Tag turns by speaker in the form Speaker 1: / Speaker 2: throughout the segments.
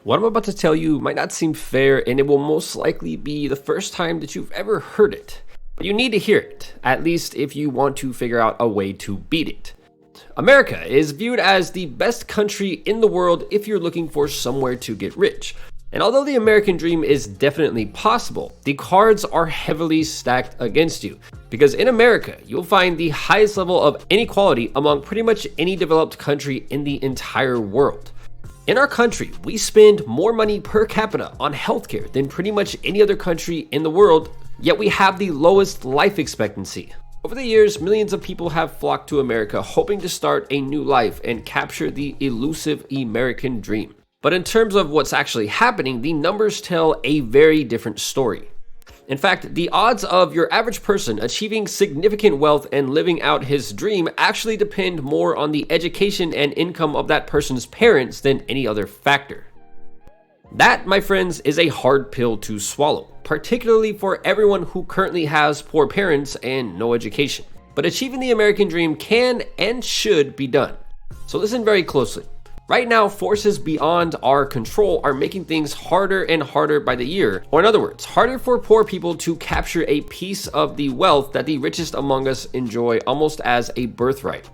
Speaker 1: What I'm about to tell you might not seem fair, and it will most likely be the first time that you've ever heard it. But you need to hear it, at least if you want to figure out a way to beat it. America is viewed as the best country in the world if you're looking for somewhere to get rich. And although the American dream is definitely possible, the cards are heavily stacked against you. Because in America, you'll find the highest level of inequality among pretty much any developed country in the entire world. In our country, we spend more money per capita on healthcare than pretty much any other country in the world, yet we have the lowest life expectancy. Over the years, millions of people have flocked to America hoping to start a new life and capture the elusive American dream. But in terms of what's actually happening, the numbers tell a very different story. In fact, the odds of your average person achieving significant wealth and living out his dream actually depend more on the education and income of that person's parents than any other factor. That, my friends, is a hard pill to swallow, particularly for everyone who currently has poor parents and no education. But achieving the American dream can and should be done. So listen very closely. Right now, forces beyond our control are making things harder and harder by the year, or in other words, harder for poor people to capture a piece of the wealth that the richest among us enjoy almost as a birthright.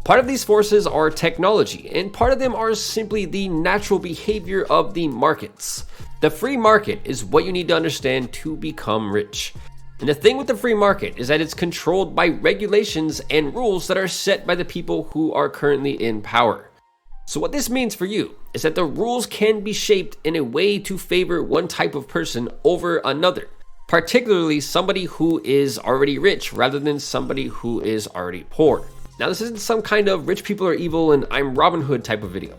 Speaker 1: Part of these forces are technology, and part of them are simply the natural behavior of the markets. The free market is what you need to understand to become rich. And the thing with the free market is that it's controlled by regulations and rules that are set by the people who are currently in power. So what this means for you is that the rules can be shaped in a way to favor one type of person over another, particularly somebody who is already rich rather than somebody who is already poor. Now, this isn't some kind of rich people are evil and I'm Robin Hood type of video.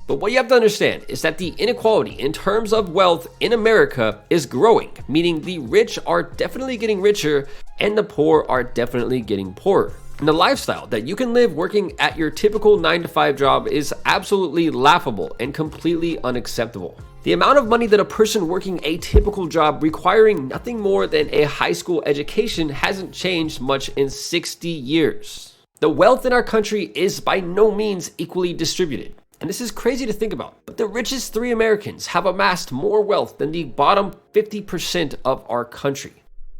Speaker 1: But what you have to understand is that the inequality in terms of wealth in America is growing, meaning the rich are definitely getting richer and the poor are definitely getting poorer. And the lifestyle that you can live working at your typical 9-to-5 job is absolutely laughable and completely unacceptable. The amount of money that a person working a typical job requiring nothing more than a high school education hasn't changed much in 60 years. The wealth in our country is by no means equally distributed. And this is crazy to think about, but the richest 3 Americans have amassed more wealth than the bottom 50% of our country.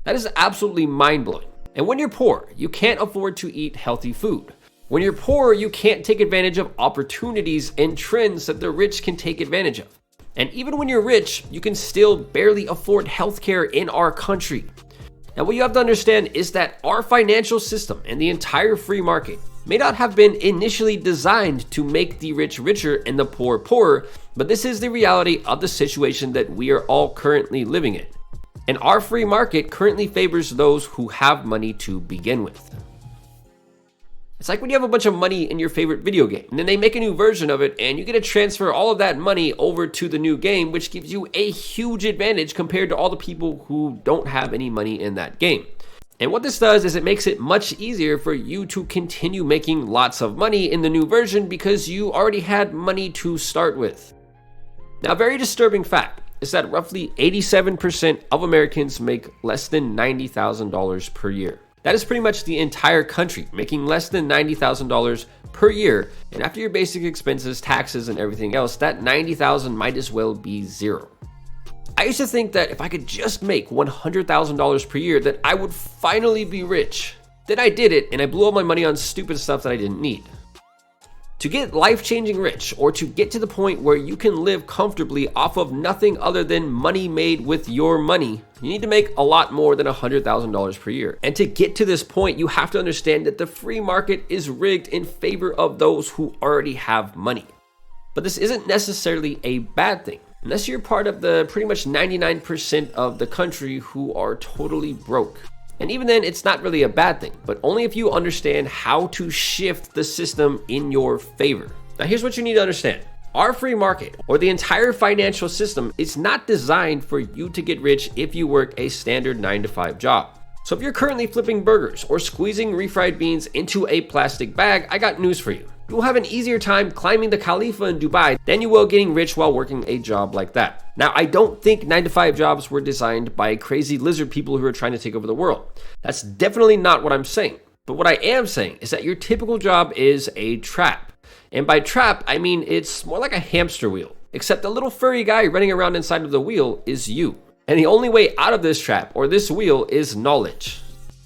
Speaker 1: That is absolutely mind-blowing. And when you're poor, you can't afford to eat healthy food. When you're poor, you can't take advantage of opportunities and trends that the rich can take advantage of. And even when you're rich, you can still barely afford healthcare in our country. Now, what you have to understand is that our financial system and the entire free market may not have been initially designed to make the rich richer and the poor poorer, but this is the reality of the situation that we are all currently living in. And our free market currently favors those who have money to begin with. It's like when you have a bunch of money in your favorite video game, and then they make a new version of it, and you get to transfer all of that money over to the new game, which gives you a huge advantage compared to all the people who don't have any money in that game. And what this does is it makes it much easier for you to continue making lots of money in the new version because you already had money to start with. Now, a very disturbing fact is that roughly 87% of Americans make less than $90,000 per year. That is pretty much the entire country making less than $90,000 per year. And after your basic expenses, taxes, and everything else, that $90,000 might as well be zero. I used to think that if I could just make $100,000 per year, that I would finally be rich. Then I did it, and I blew all my money on stupid stuff that I didn't need. To get life-changing rich, or to get to the point where you can live comfortably off of nothing other than money made with your money, you need to make a lot more than $100,000 per year. And to get to this point, you have to understand that the free market is rigged in favor of those who already have money. But this isn't necessarily a bad thing, unless you're part of the pretty much 99% of the country who are totally broke. And even then, it's not really a bad thing, but only if you understand how to shift the system in your favor. Now, here's what you need to understand. Our free market, or the entire financial system, is not designed for you to get rich if you work a standard 9-to-5 job. So if you're currently flipping burgers or squeezing refried beans into a plastic bag, I got news for you. You will have an easier time climbing the Khalifa in Dubai than you will getting rich while working a job like that. Now, I don't think 9-to-5 jobs were designed by crazy lizard people who are trying to take over the world. That's definitely not what I'm saying. But what I am saying is that your typical job is a trap. And by trap, I mean it's more like a hamster wheel. Except the little furry guy running around inside of the wheel is you. And the only way out of this trap or this wheel is knowledge.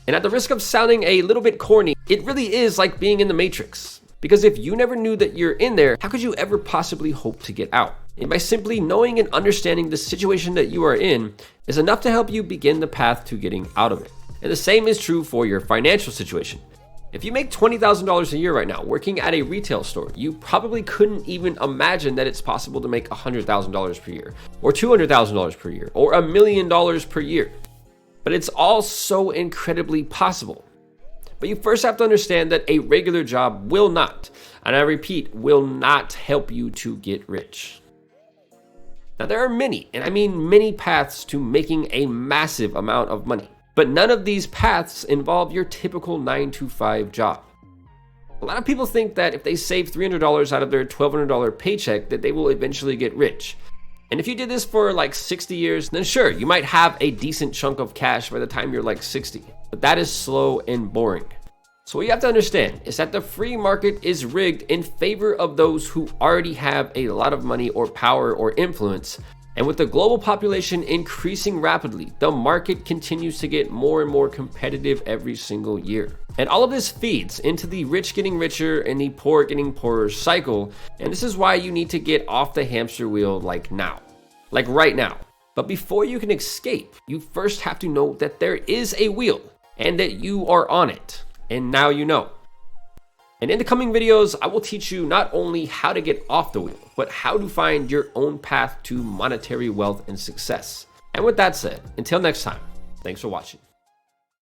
Speaker 1: And at the risk of sounding a little bit corny, it really is like being in the Matrix. Because if you never knew that you're in there, how could you ever possibly hope to get out? And by simply knowing and understanding the situation that you are in is enough to help you begin the path to getting out of it. And the same is true for your financial situation. If you make $20,000 a year right now working at a retail store, you probably couldn't even imagine that it's possible to make $100,000 per year, or $200,000 per year, or $1 million per year. But it's all so incredibly possible. But you first have to understand that a regular job will not, and I repeat, will not help you to get rich. Now there are many, and I mean many paths to making a massive amount of money. But none of these paths involve your typical 9-to-5 job. A lot of people think that if they save $300 out of their $1,200 paycheck that they will eventually get rich. And if you did this for like 60 years, then sure, you might have a decent chunk of cash by the time you're like 60. But that is slow and boring. So what you have to understand is that the free market is rigged in favor of those who already have a lot of money or power or influence. And with the global population increasing rapidly, the market continues to get more and more competitive every single year. And all of this feeds into the rich getting richer and the poor getting poorer cycle. And this is why you need to get off the hamster wheel like now, like right now. But before you can escape, you first have to know that there is a wheel and that you are on it. And now you know. And in the coming videos, I will teach you not only how to get off the wheel, but how to find your own path to monetary wealth and success. And with that said, until next time, thanks for watching.